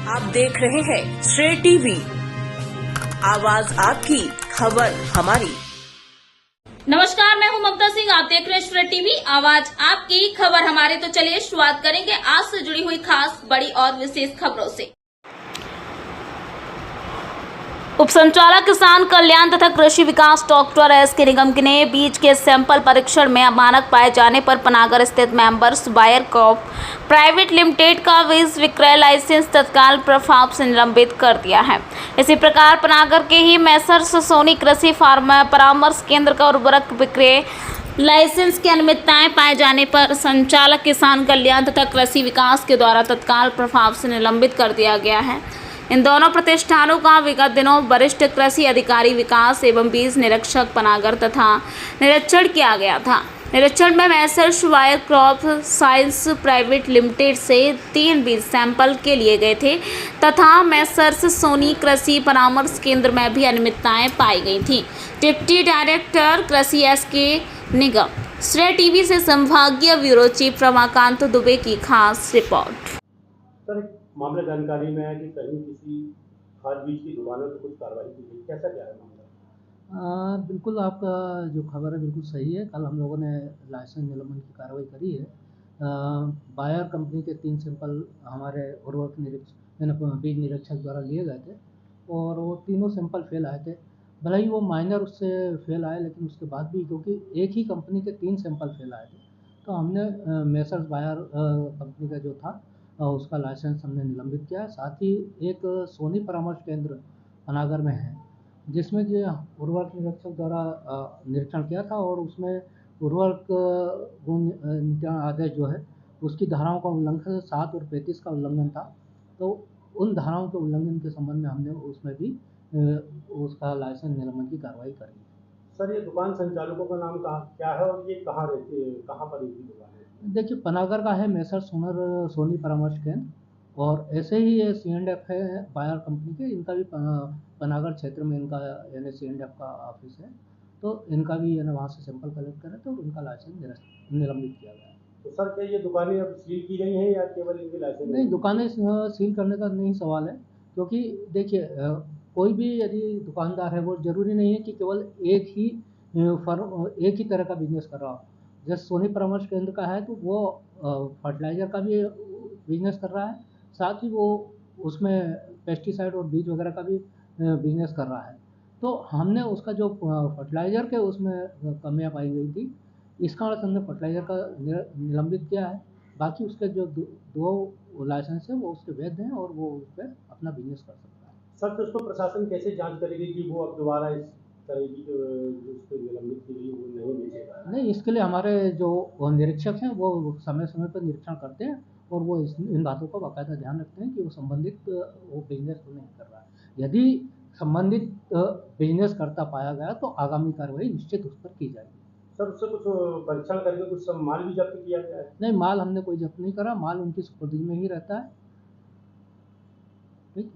आप देख रहे हैं श्रेय टीवी, आवाज आपकी, खबर हमारी। नमस्कार, मैं हूं ममता सिंह। आप देख रहे हैं श्रेय टीवी, आवाज आपकी, खबर हमारी। तो चलिए शुरुआत करेंगे आज से जुड़ी हुई खास, बड़ी और विशेष खबरों से। उपसंचालक किसान कल्याण तथा कृषि विकास डॉक्टर एस.के. निगम ने बीज के सैंपल परीक्षण में मानक पाए जाने पर पनागर स्थित members buyer crop private limited का बीज विक्रय लाइसेंस तत्काल प्रभाव से निलंबित कर दिया है। इसी प्रकार पनागर के ही मैसर्स सोनी कृषि फार्मा परामर्श केंद्र का उर्वरक विक्रय लाइसेंस की अनियमितताएं पाए जाने पर संचालक किसान कल्याण तथा कृषि विकास के द्वारा तत्काल प्रभाव से निलंबित कर दिया गया है। इन दोनों प्रतिष्ठानों का विगत दिनों वरिष्ठ कृषि अधिकारी विकास एवं बीज निरीक्षक पनागर तथा निरीक्षण किया गया था। निरीक्षण में Messrs wire crop science private limited से 3 बीज सैंपल के लिए गए थे तथा मैसर्स सोनी कृषि परामर्श केंद्र में भी अनियमितताएं पाई गई थी। डिप्टी डायरेक्टर कृषि एस.के. निगम। श्रेय टीवी से संभागीय ब्यूरो चीफ रमाकांत दुबे की खास रिपोर्ट। सर, मामला जानकारी में है कि कहीं किसी खाद बीज की दुकानों पर कुछ कार्रवाई की गई, कैसा क्या है मामला? बिल्कुल आपका जो खबर है बिल्कुल सही है। कल हम लोगों ने लाइसेंस निलंबन की कार्रवाई करी है। बायर कंपनी के 3 सैंपल हमारे उर्वरक बीज निरीक्षक द्वारा लिए गए थे और वो तीनों सैंपल फेल आए थे। भले ही वो माइनर उससे फेल आए, लेकिन उसके बाद भी क्योंकि एक ही कंपनी के 3 सैंपल फेल आए थे, तो हमने मैसर्स बायर कंपनी का जो था उसका लाइसेंस हमने निलंबित किया है। साथ ही एक सोनी परामर्श केंद्र पनागर में है, जिसमें जो उर्वरक निरीक्षक द्वारा निरीक्षण किया था और उसमें उर्वरक गुण नियंत्रण आदेश जो है उसकी धाराओं का उल्लंघन 7 और 35 का उल्लंघन था। तो उन धाराओं के उल्लंघन के संबंध में हमने उसमें भी उसका लाइसेंस निलंबन की कार्रवाई करी। सर, ये दुकान संचालकों का नाम क्या है और ये कहाँ रहती है, कहाँ पर इनकी दुकान है? देखिए, पनागर का है मैसर सोनी परामर्श केंद्र, और ऐसे ही ये C&F है बायर कंपनी के, इनका भी पनागर क्षेत्र में इनका यानी C&F का ऑफिस है। तो इनका भी यानी वहाँ से सैंपल कलेक्ट करें तो उनका लाइसेंस निलंबित किया गया है। तो सर, क्या ये दुकानें अब सील की गई हैं या केवल इनके लाइसेंस? नहीं, दुकानें सील करने का नहीं सवाल है, क्योंकि देखिए कोई भी यदि दुकानदार है वो ज़रूरी नहीं है कि केवल एक ही एक ही तरह का बिजनेस कर रहा हो। जैसे सोनी परामर्श केंद्र का है तो वो फर्टिलाइज़र का भी बिजनेस कर रहा है, साथ ही वो उसमें पेस्टिसाइड और बीज वगैरह का भी बिजनेस कर रहा है। तो हमने उसका जो फर्टिलाइज़र के उसमें कमियां पाई गई थी, इस कारण हमने फर्टिलाइज़र का निलंबित किया है। बाकी उसके जो दो लाइसेंस है वो उसके वैध हैं और वो उस पर अपना बिजनेस कर सकता है। सर, तो उसको प्रशासन कैसे जांच करेगी कि वो अब दोबारा इस तरह की जो उस पर निलंबित की गई वो नहीं बेचेगा? नहीं, इसके लिए हमारे जो निरीक्षक हैं वो समय समय पर निरीक्षण करते हैं और वो इन बातों का बाकायदा ध्यान रखते हैं कि वो संबंधित वो बिजनेस तो नहीं कर रहा है। यदि संबंधित बिजनेस करता पाया गया तो आगामी कार्रवाई निश्चित उस पर की जाएगी। सर, उससे कुछ परीक्षण करके कुछ सब माल भी जब्त किया गया है? नहीं, माल हमने कोई जब्त नहीं करा, माल उनकी सुपुर्दगी में ही रहता है। ठीक।